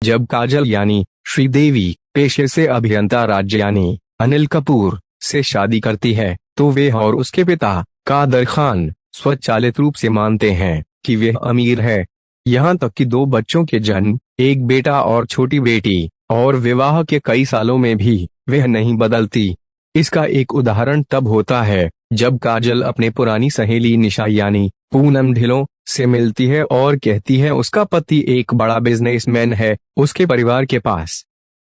जब काजल यानी श्रीदेवी पेशे से अभियंता राज यानी अनिल कपूर से शादी करती है तो वे और उसके पिता कादर खान स्वचालित रूप से मानते हैं कि वह अमीर है। यहाँ तक कि 2 बच्चों के जन्म, एक बेटा और छोटी बेटी, और विवाह के कई सालों में भी वह नहीं बदलती। इसका एक उदाहरण तब होता है जब काजल अपने पुरानी सहेली निशा यानी पूनम ढिल्लों से मिलती है और कहती है उसका पति एक बड़ा बिजनेसमैन है, उसके परिवार के पास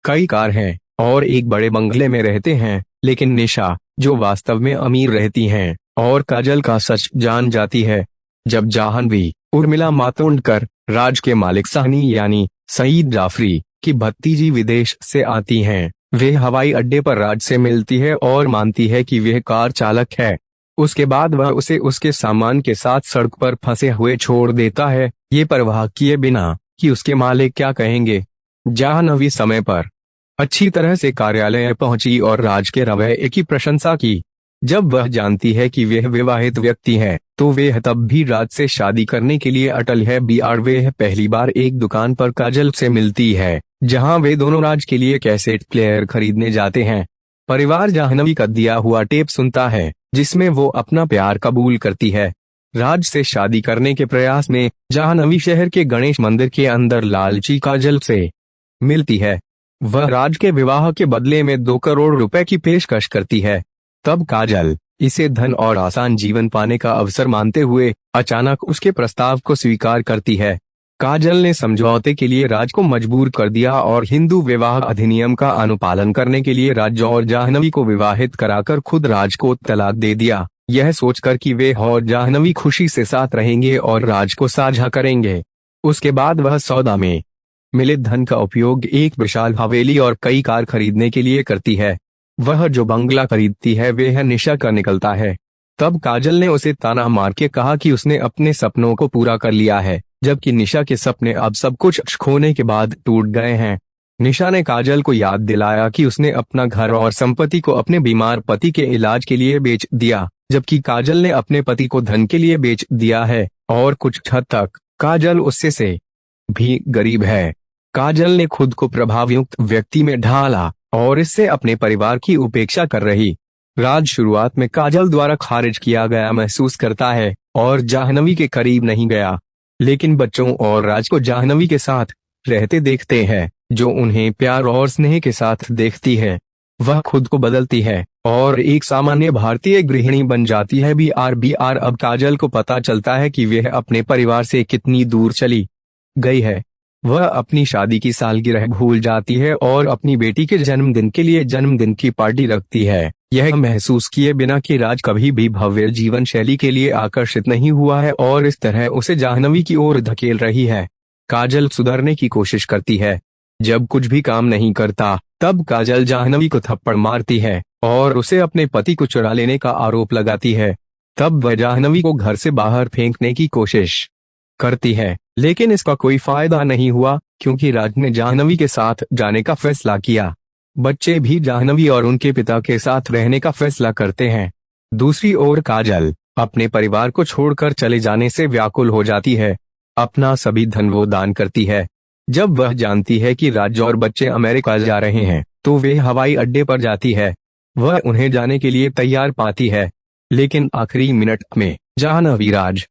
कई कार हैं और एक बड़े बंगले में रहते हैं। लेकिन निशा, जो वास्तव में अमीर रहती हैं, और काजल का सच जान जाती है। जब जाह्नवी उर्मिला मातोंडकर, राज के मालिक साहनी यानी सईद जाफरी की भतीजी विदेश से आती हैं, वे हवाई अड्डे पर राज से मिलती है और मानती है कि वह कार चालक है। उसके बाद वह उसे उसके सामान के साथ सड़क पर फंसे हुए छोड़ देता है, ये परवाह किए बिना कि उसके मालिक क्या कहेंगे। जाह्नवी समय पर अच्छी तरह से कार्यालय पहुंची और राज के रवैये की प्रशंसा की। जब वह जानती है कि वह विवाहित व्यक्ति है तो वह तब भी राज से शादी करने के लिए अटल है। वह पहली बार एक दुकान पर काजल से मिलती है जहां वे दोनों राज के लिए कैसेट प्लेयर खरीदने जाते हैं। परिवार जाह्नवी का दिया हुआ टेप सुनता है जिसमें वो अपना प्यार कबूल करती है। राज से शादी करने के प्रयास में जाह्नवी शहर के गणेश मंदिर के अंदर लालची काजल से मिलती है। वह राज के विवाह के बदले में 2 करोड़ रुपए की पेशकश करती है। तब काजल इसे धन और आसान जीवन पाने का अवसर मानते हुए अचानक उसके प्रस्ताव को स्वीकार करती है। काजल ने समझौते के लिए राज को मजबूर कर दिया और हिंदू विवाह अधिनियम का अनुपालन करने के लिए राज और जाह्नवी को विवाहित कराकर खुद राज को तलाक दे दिया, यह सोचकर कि वे और जाह्नवी खुशी से साथ रहेंगे और राज को साझा करेंगे। उसके बाद वह सौदा में मिले धन का उपयोग एक विशाल हवेली और कई कार खरीदने के लिए करती है। वह जो बंगला खरीदती है वह निशा का निकलता है। तब काजल ने उसे ताना मार के कहा कि उसने अपने सपनों को पूरा कर लिया है, जबकि निशा के सपने अब सब कुछ खोने के बाद टूट गए हैं। निशा ने काजल को याद दिलाया कि उसने अपना घर और संपत्ति को अपने बीमार पति के इलाज के लिए बेच दिया, जबकि काजल ने अपने पति को धन के लिए बेच दिया है और कुछ हद तक काजल उससे से भी गरीब है। काजल ने खुद को प्रभावयुक्त व्यक्ति में ढाला और इससे अपने परिवार की उपेक्षा कर रही। राज शुरुआत में काजल द्वारा खारिज किया गया महसूस करता है और जाह्नवी के करीब नहीं गया, लेकिन बच्चों और राज को जाह्नवी के साथ रहते देखते हैं जो उन्हें प्यार और स्नेह के साथ देखती है। वह खुद को बदलती है और एक सामान्य भारतीय गृहिणी बन जाती है। अब काजल को पता चलता है कि वह अपने परिवार से कितनी दूर चली गई है। वह अपनी शादी की सालगिरह भूल जाती है और अपनी बेटी के जन्मदिन के लिए जन्मदिन की पार्टी रखती है, यह महसूस किए बिना कि राज कभी भी भव्य जीवन शैली के लिए आकर्षित नहीं हुआ है और इस तरह उसे जाह्नवी की ओर धकेल रही है। काजल सुधरने की कोशिश करती है। जब कुछ भी काम नहीं करता तब काजल जाह्नवी को थप्पड़ मारती है और उसे अपने पति को चुरा लेने का आरोप लगाती है। तब वह जाह्नवी को घर से बाहर फेंकने की कोशिश करती है, लेकिन इसका कोई फायदा नहीं हुआ क्योंकि राज ने जाह्नवी के साथ जाने का फैसला किया। बच्चे भी जाह्नवी और उनके पिता के साथ रहने का फैसला करते हैं। दूसरी ओर काजल अपने परिवार को छोड़कर चले जाने से व्याकुल हो जाती है। अपना सभी धन वो दान करती है। जब वह जानती है कि राज और बच्चे अमेरिका जा रहे हैं तो वे हवाई अड्डे पर जाती है। वह उन्हें जाने के लिए तैयार पाती है, लेकिन आखिरी मिनट में जाह्नवी राज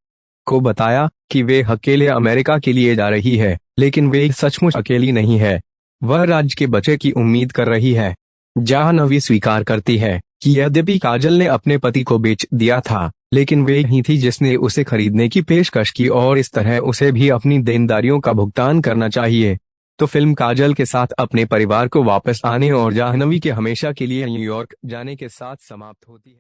को बताया कि वे अकेले अमेरिका के लिए जा रही है, लेकिन वे सचमुच अकेली नहीं है। वह राज के बच्चे की उम्मीद कर रही है। जाह्नवी स्वीकार करती है कि यद्यपि काजल ने अपने पति को बेच दिया था, लेकिन वे ही थी जिसने उसे खरीदने की पेशकश की और इस तरह उसे भी अपनी देनदारियों का भुगतान करना चाहिए। तो फिल्म काजल के साथ अपने परिवार को वापस आने और जाह्नवी के हमेशा के लिए न्यूयॉर्क जाने के साथ समाप्त होती है।